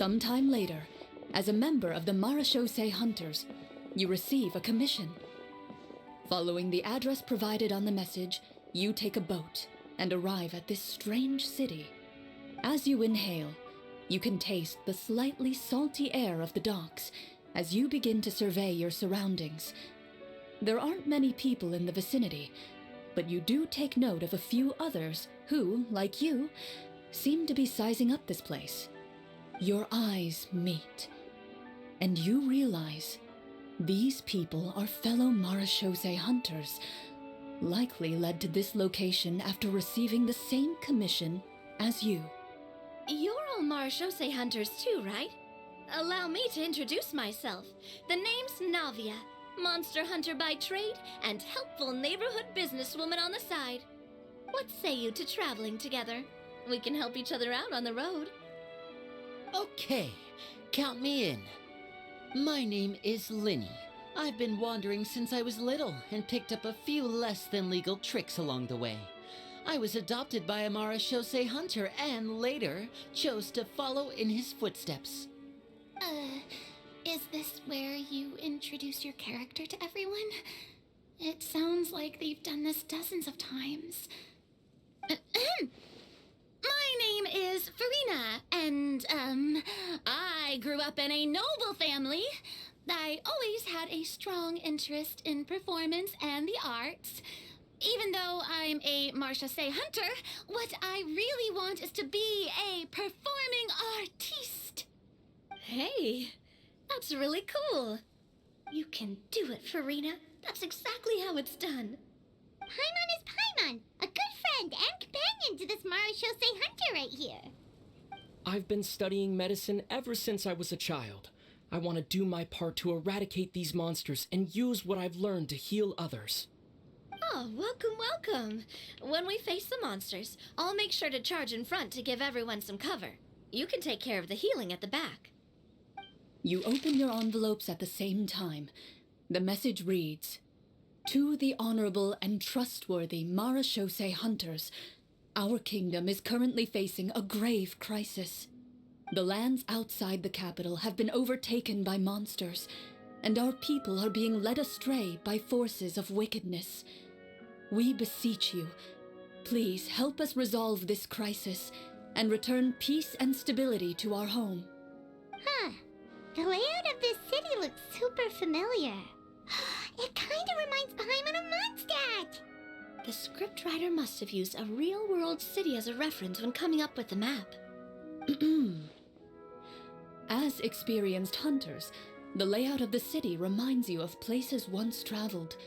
Sometime later, as a member of the Marechaussee Hunters, you receive a commission. Following the address provided on the message, you take a boat and arrive at this strange city. As you inhale, you can taste the slightly salty air of the docks as you begin to survey your surroundings. There aren't many people in the vicinity, but you do take note of a few others who, like you, seem to be sizing up this place. Your eyes meet, and you realize these people are fellow Marechaussee hunters, likely led to this location after receiving the same commission as you. You're all Marechaussee hunters too, right? Allow me to introduce myself. The name's Navia, monster hunter by trade and helpful neighborhood businesswoman on the side. What say you to traveling together? We can help each other out on the road. Okay, count me in. My name is Linny. I've been wandering since I was little and picked up a few less than legal tricks along the way. I was adopted by a Marechaussee hunter and later chose to follow in his footsteps. Is this where you introduce your character to everyone? It sounds like they've done this dozens of times. My name is Farina, and, I grew up in a noble family. I always had a strong interest in performance and the arts. Even though I'm a Marechaussee hunter, what I really want is to be a performing artiste. Hey, that's really cool. You can do it, Farina. That's exactly how it's done. Paimon is Paimon, a good friend and companion to this Marechaussee hunter right here. I've been studying medicine ever since I was a child. I want to do my part to eradicate these monsters and use what I've learned to heal others. Oh, welcome, welcome. When we face the monsters, I'll make sure to charge in front to give everyone some cover. You can take care of the healing at the back. You open your envelopes at the same time. The message reads, "To the honorable and trustworthy Marechaussee hunters, our kingdom is currently facing a grave crisis. The lands outside the capital have been overtaken by monsters, and our people are being led astray by forces of wickedness. We beseech you, please help us resolve this crisis and return peace and stability to our home." Huh. The layout of this city looks super familiar. It kind of reminds Paimon of Mondstadt. The scriptwriter must have used a real-world city as a reference when coming up with the map. As experienced hunters, the layout of the city reminds you of places once traveled.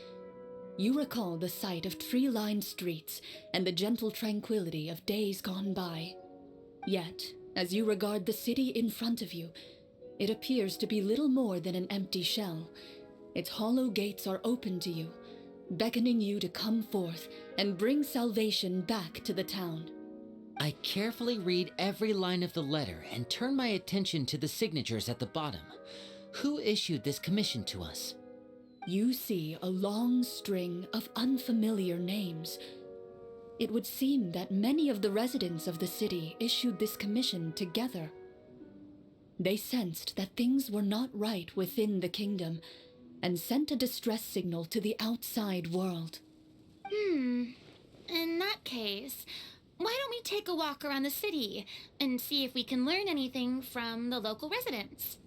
You recall the sight of tree-lined streets and the gentle tranquility of days gone by. Yet, as you regard the city in front of you, it appears to be little more than an empty shell. Its hollow gates are open to you, beckoning you to come forth and bring salvation back to the town. I carefully read every line of the letter and turn my attention to the signatures at the bottom. Who issued this commission to us? You see a long string of unfamiliar names. It would seem that many of the residents of the city issued this commission together. They sensed that things were not right within the kingdom and sent a distress signal to the outside world. In that case, why don't we take a walk around the city and see if we can learn anything from the local residents?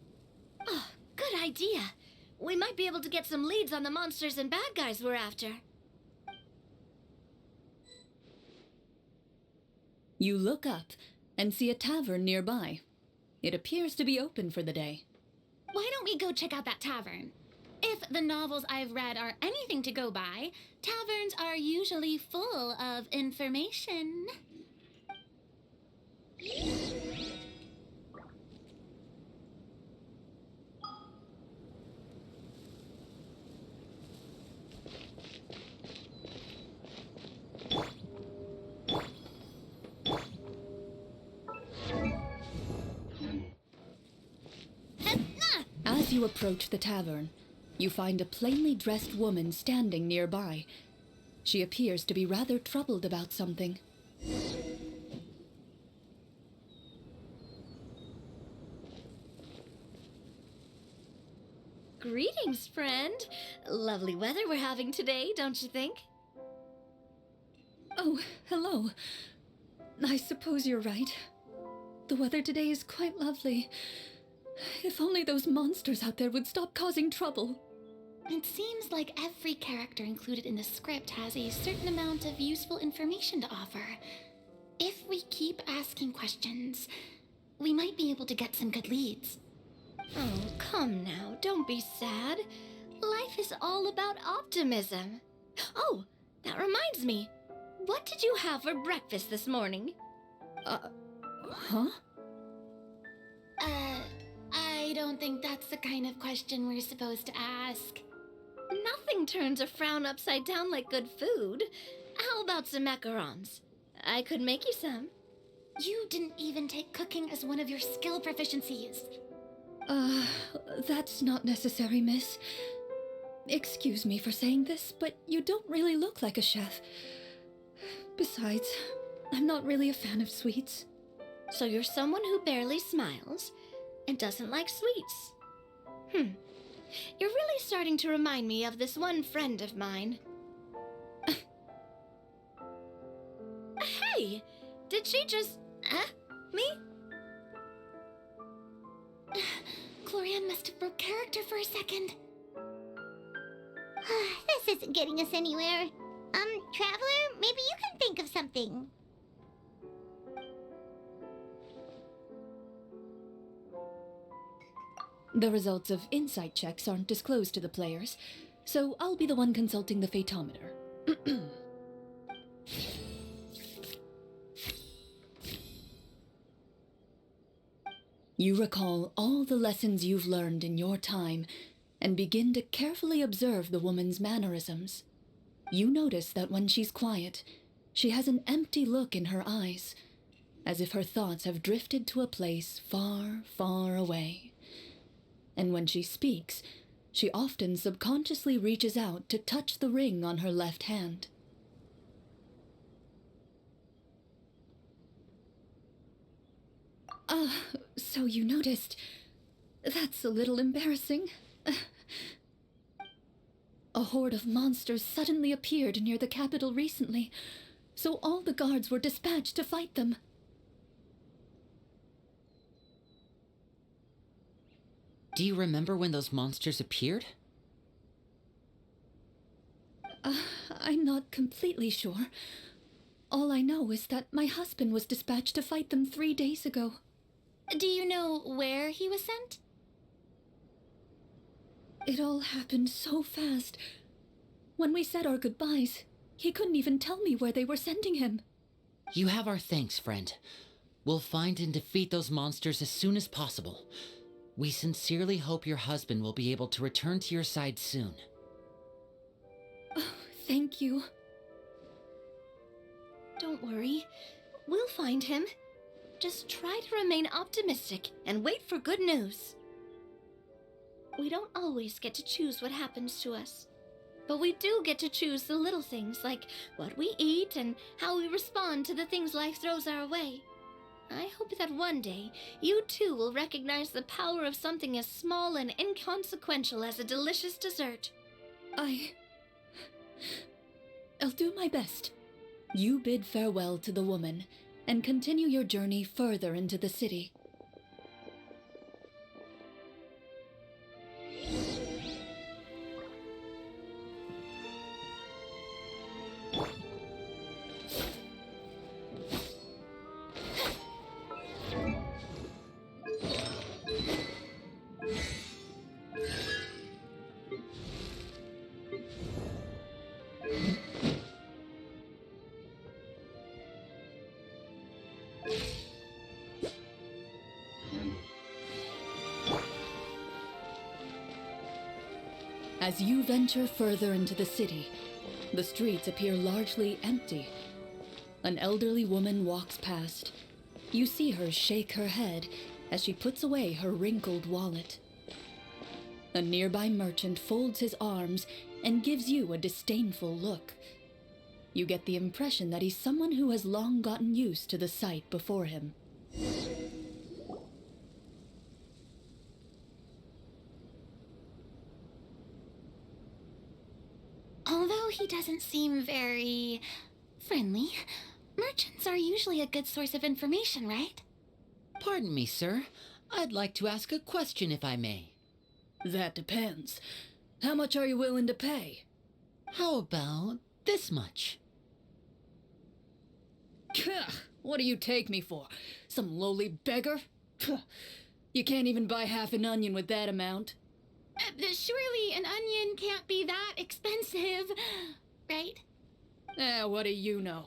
Oh, good idea. We might be able to get some leads on the monsters and bad guys we're after. You look up and see a tavern nearby. It appears to be open for the day. Why don't we go check out that tavern? If the novels I've read are anything to go by, taverns are usually full of information. As you approach the tavern, you find a plainly dressed woman standing nearby. She appears to be rather troubled about something. Greetings, friend. Lovely weather we're having today, don't you think? Oh, hello. I suppose you're right. The weather today is quite lovely. If only those monsters out there would stop causing trouble. It seems like every character included in the script has a certain amount of useful information to offer. If we keep asking questions, we might be able to get some good leads. Oh, come now, don't be sad. Life is all about optimism. Oh, that reminds me. What did you have for breakfast this morning? Huh? I don't think that's the kind of question we're supposed to ask. Nothing turns a frown upside down like good food. How about some macarons? I could make you some. You didn't even take cooking as one of your skill proficiencies. That's not necessary, miss. Excuse me for saying this, but you don't really look like a chef. Besides, I'm not really a fan of sweets. So you're someone who barely smiles and doesn't like sweets. You're really starting to remind me of this one friend of mine. Hey! Did she just... me? Clorinde must have broke character for a second. This isn't getting us anywhere. Traveler, maybe you can think of something. The results of insight checks aren't disclosed to the players, so I'll be the one consulting the fatometer. You recall all the lessons you've learned in your time and begin to carefully observe the woman's mannerisms. You notice that when she's quiet, she has an empty look in her eyes, as if her thoughts have drifted to a place far, far away. And when she speaks, she often subconsciously reaches out to touch the ring on her left hand. So you noticed. That's a little embarrassing. A horde of monsters suddenly appeared near the capital recently, so all the guards were dispatched to fight them. Do you remember when those monsters appeared? I'm not completely sure. All I know is that my husband was dispatched to fight them 3 days ago. Do you know where he was sent? It all happened so fast. When we said our goodbyes, he couldn't even tell me where they were sending him. You have our thanks, friend. We'll find and defeat those monsters as soon as possible. We sincerely hope your husband will be able to return to your side soon. Oh, thank you. Don't worry. We'll find him. Just try to remain optimistic and wait for good news. We don't always get to choose what happens to us, but we do get to choose the little things like what we eat and how we respond to the things life throws our way. I hope that one day you too will recognize the power of something as small and inconsequential as a delicious dessert. I'll do my best. You bid farewell to the woman and continue your journey further into the city. As you venture further into the city, the streets appear largely empty. An elderly woman walks past. You see her shake her head as she puts away her wrinkled wallet. A nearby merchant folds his arms and gives you a disdainful look. You get the impression that he's someone who has long gotten used to the sight before him. Although he doesn't seem very friendly, merchants are usually a good source of information, right? Pardon me, sir. I'd like to ask a question if I may. That depends. How much are you willing to pay? How about this much? What do you take me for? Some lowly beggar? You can't even buy half an onion with that amount. Surely an onion can't be that expensive, right? What do you know?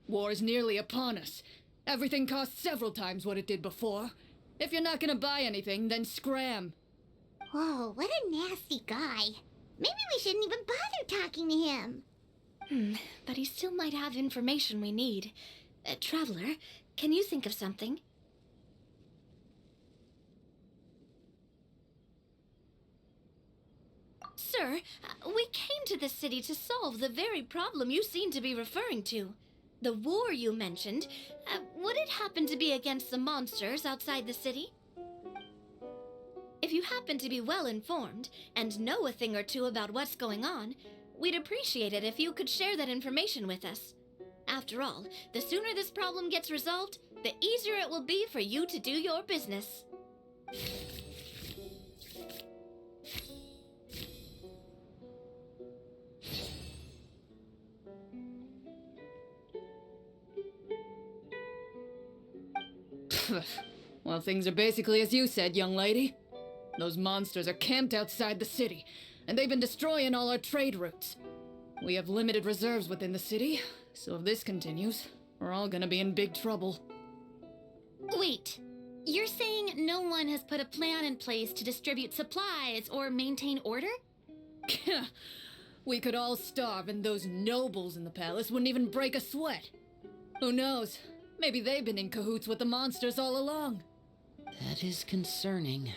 War's nearly upon us. Everything costs several times what it did before. If you're not gonna buy anything, then scram. Whoa, what a nasty guy. Maybe we shouldn't even bother talking to him. But he still might have information we need. Traveler, can you think of something? Sir, we came to this city to solve the very problem you seem to be referring to. The war you mentioned, would it happen to be against the monsters outside the city? If you happen to be well informed and know a thing or two about what's going on, we'd appreciate it if you could share that information with us. After all, the sooner this problem gets resolved, the easier it will be for you to do your business. Well, things are basically as you said, young lady. Those monsters are camped outside the city, and they've been destroying all our trade routes. We have limited reserves within the city, so if this continues, we're all gonna be in big trouble. Wait, you're saying no one has put a plan in place to distribute supplies or maintain order? We could all starve, and those nobles in the palace wouldn't even break a sweat. Who knows? Maybe they've been in cahoots with the monsters all along. That is concerning.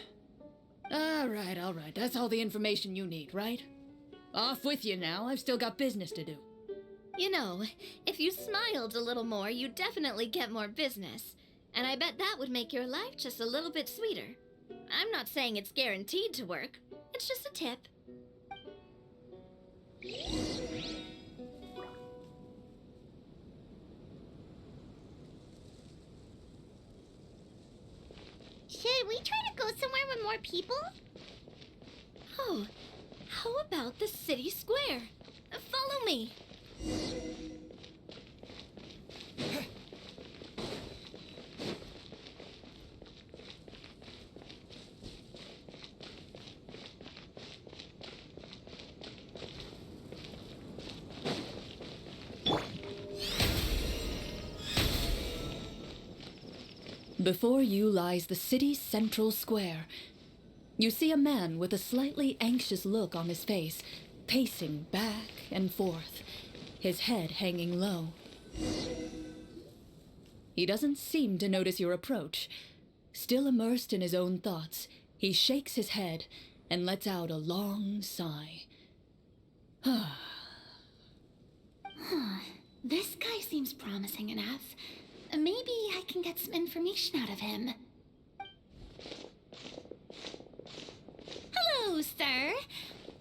All right. That's all the information you need, right? Off with you now. I've still got business to do. You know, if you smiled a little more, you'd definitely get more business. And I bet that would make your life just a little bit sweeter. I'm not saying it's guaranteed to work. It's just a tip. Should we try to go somewhere with more people? Oh, how about the city square? Follow me. Before you lies the city's central square. You see a man with a slightly anxious look on his face, pacing back and forth, his head hanging low. He doesn't seem to notice your approach. Still immersed in his own thoughts, he shakes his head and lets out a long sigh. This guy seems promising enough. Maybe I can get some information out of him. Hello, sir.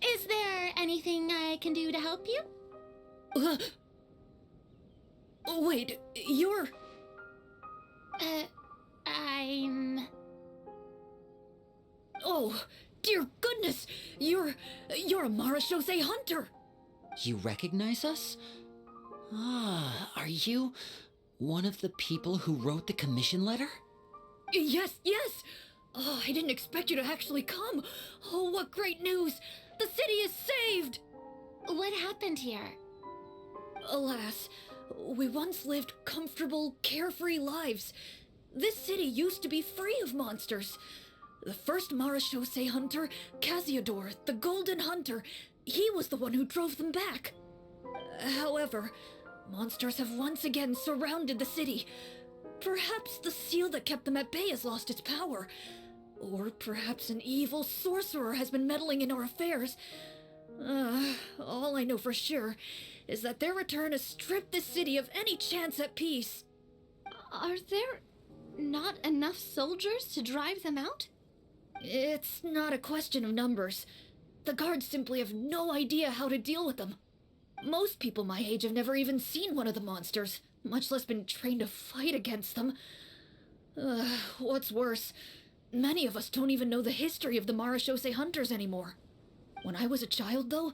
Is there anything I can do to help you? Wait, you're... I'm... Oh, dear goodness! You're a Marashose hunter! You recognize us? Are you one of the people who wrote the commission letter? Yes! Oh, I didn't expect you to actually come. Oh, what great news! The city is saved! What happened here? Alas, we once lived comfortable, carefree lives. This city used to be free of monsters. The first Marashose hunter, Casiodor, the Golden Hunter, he was the one who drove them back. However, monsters have once again surrounded the city. Perhaps the seal that kept them at bay has lost its power. Or perhaps an evil sorcerer has been meddling in our affairs. All I know for sure is that their return has stripped the city of any chance at peace. Are there not enough soldiers to drive them out? It's not a question of numbers. The guards simply have no idea how to deal with them. Most people my age have never even seen one of the monsters, much less been trained to fight against them. What's worse, many of us don't even know the history of the Marashose hunters anymore. When I was a child, though,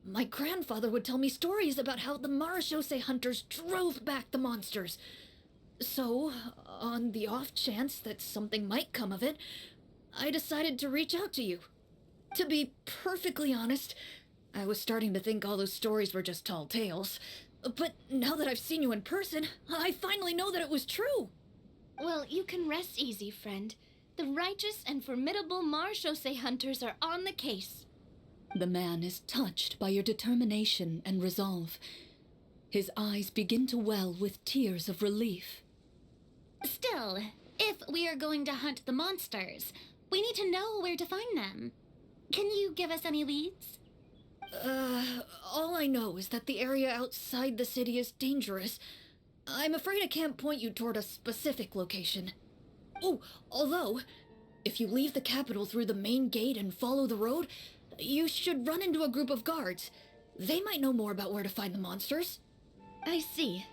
my grandfather would tell me stories about how the Marashose hunters drove back the monsters. So, on the off chance that something might come of it, I decided to reach out to you. To be perfectly honest, I was starting to think all those stories were just tall tales. But now that I've seen you in person, I finally know that it was true. Well, you can rest easy, friend. The righteous and formidable Marashose hunters are on the case. The man is touched by your determination and resolve. His eyes begin to well with tears of relief. Still, if we are going to hunt the monsters, we need to know where to find them. Can you give us any leads? All I know is that the area outside the city is dangerous. I'm afraid I can't point you toward a specific location. Oh, although, if you leave the capital through the main gate and follow the road, you should run into a group of guards. They might know more about where to find the monsters. I see.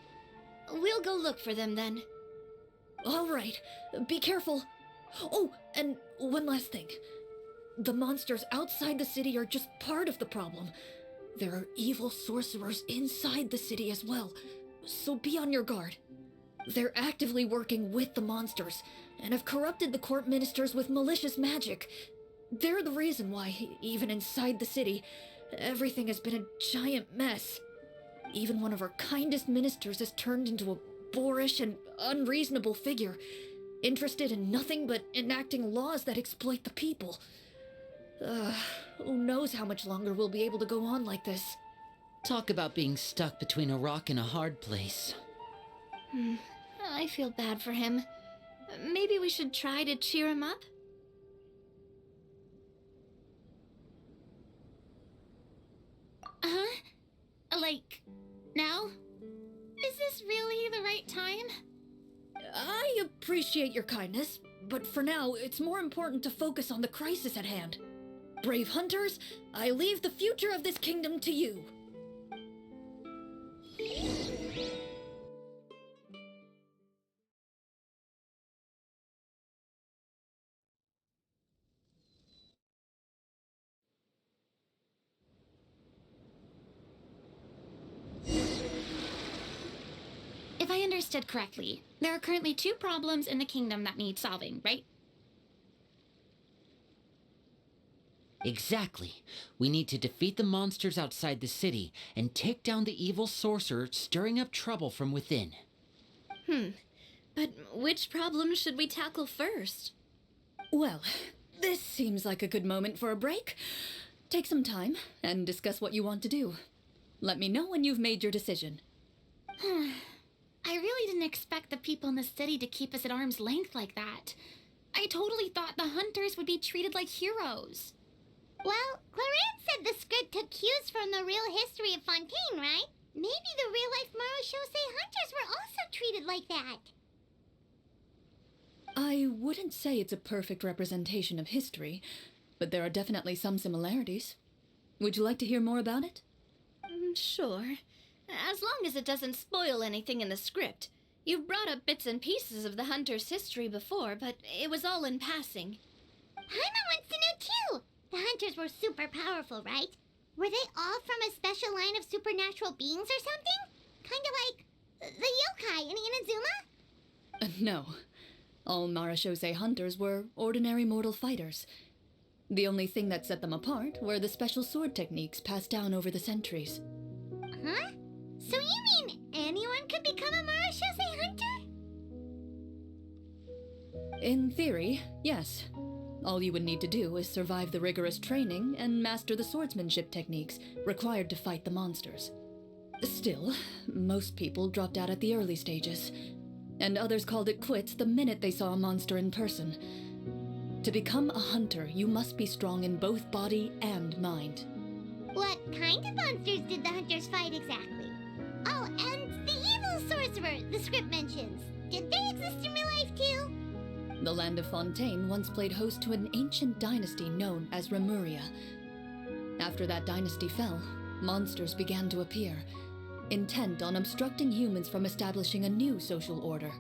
We'll go look for them then. All right, be careful. Oh, and one last thing. The monsters outside the city are just part of the problem. There are evil sorcerers inside the city as well, so be on your guard. They're actively working with the monsters, and have corrupted the court ministers with malicious magic. They're the reason why, even inside the city, everything has been a giant mess. Even one of our kindest ministers has turned into a boorish and unreasonable figure, interested in nothing but enacting laws that exploit the people. Who knows how much longer we'll be able to go on like this. Talk about being stuck between a rock and a hard place. I feel bad for him. Maybe we should try to cheer him up? Huh? Like, now? Is this really the right time? I appreciate your kindness, but for now, it's more important to focus on the crisis at hand. Brave hunters, I leave the future of this kingdom to you. If I understood correctly, there are currently 2 problems in the kingdom that need solving, right? Exactly. We need to defeat the monsters outside the city and take down the evil sorcerer stirring up trouble from within. But which problem should we tackle first? Well, this seems like a good moment for a break. Take some time and discuss what you want to do. Let me know when you've made your decision. I really didn't expect the people in the city to keep us at arm's length like that. I totally thought the hunters would be treated like heroes. Well, Clorinde said the script took cues from the real history of Fontaine, right? Maybe the real-life Marashose hunters were also treated like that. I wouldn't say it's a perfect representation of history, but there are definitely some similarities. Would you like to hear more about it? Sure. As long as it doesn't spoil anything in the script. You've brought up bits and pieces of the hunter's history before, but it was all in passing. Paimon wants to know too. The hunters were super powerful, right? Were they all from a special line of supernatural beings or something? Kind of like the yokai in Inazuma? No. All Marashose hunters were ordinary mortal fighters. The only thing that set them apart were the special sword techniques passed down over the centuries. Huh? So you mean anyone could become a Marashose hunter? In theory, yes. All you would need to do is survive the rigorous training and master the swordsmanship techniques required to fight the monsters. Still, most people dropped out at the early stages, and others called it quits the minute they saw a monster in person. To become a hunter, you must be strong in both body and mind. What kind of monsters did the hunters fight exactly? Oh, and the evil sorcerer the script mentions. Did they exist in real life too? The land of Fontaine once played host to an ancient dynasty known as Remuria. After that dynasty fell, monsters began to appear, intent on obstructing humans from establishing a new social order.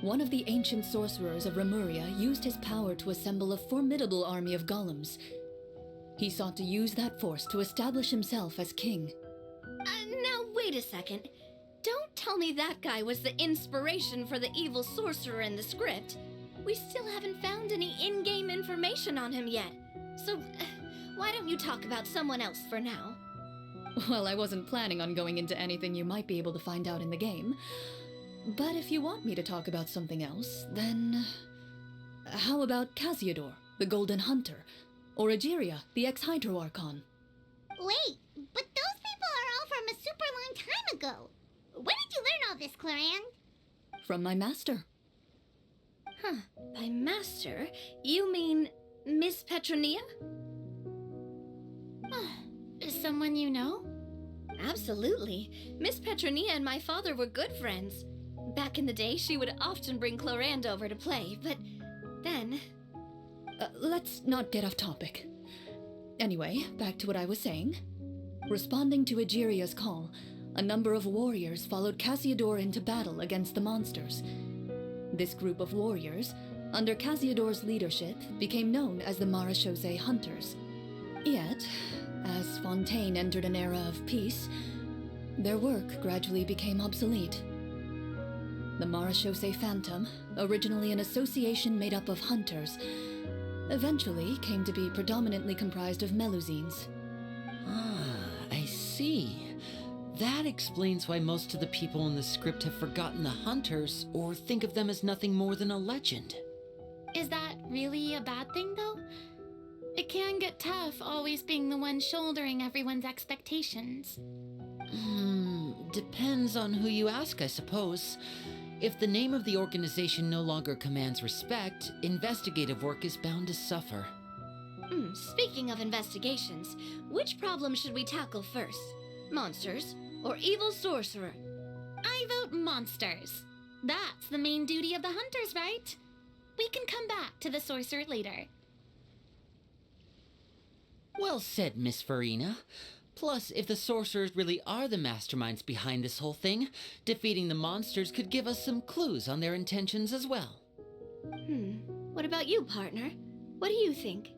One of the ancient sorcerers of Remuria used his power to assemble a formidable army of golems. He sought to use that force to establish himself as king. Now wait a second. Don't tell me that guy was the inspiration for the evil sorcerer in the script. We still haven't found any in-game information on him yet. So, why don't you talk about someone else for now? Well, I wasn't planning on going into anything you might be able to find out in the game. But if you want me to talk about something else, then... How about Casiodor, the Golden Hunter? Or Egeria, the ex-Hydro Archon? Wait, but those people are all from a super long time ago. Where did you learn all this, Clorinde? From my master. Huh. By master, you mean Miss Petronia? Someone you know? Absolutely. Miss Petronia and my father were good friends. Back in the day, she would often bring Clorinde over to play, but then... Let's not get off topic. Anyway, back to what I was saying. Responding to Egeria's call, a number of warriors followed Casiodor into battle against the monsters. This group of warriors, under Casiodor's leadership, became known as the Marechaussee Hunters. Yet, as Fontaine entered an era of peace, their work gradually became obsolete. The Marechaussee Phantom, originally an association made up of hunters, eventually came to be predominantly comprised of Melusines. Ah, I see. That explains why most of the people in the script have forgotten the hunters or think of them as nothing more than a legend. Is that really a bad thing, though? It can get tough always being the one shouldering everyone's expectations. Depends on who you ask, I suppose. If the name of the organization no longer commands respect, investigative work is bound to suffer. Speaking of investigations, which problem should we tackle first? Monsters or evil sorcerer? I vote monsters. That's the main duty of the hunters, right? We can come back to the sorcerer later. Well said, Miss Farina. Plus, if the sorcerers really are the masterminds behind this whole thing, defeating the monsters could give us some clues on their intentions as well. What about you, partner? What do you think?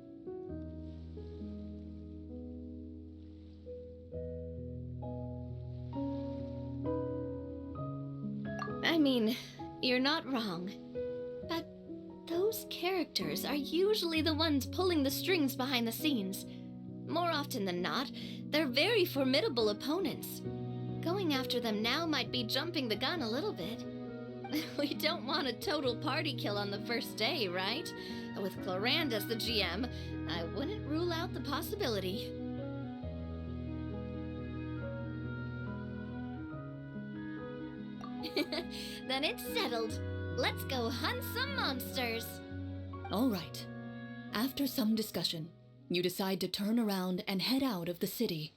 I mean, you're not wrong. But those characters are usually the ones pulling the strings behind the scenes. More often than not, they're very formidable opponents. Going after them now might be jumping the gun a little bit. We don't want a total party kill on the first day, right? With Clorinde as the GM, I wouldn't rule out the possibility. Then it's settled. Let's go hunt some monsters. All right. After some discussion, you decide to turn around and head out of the city.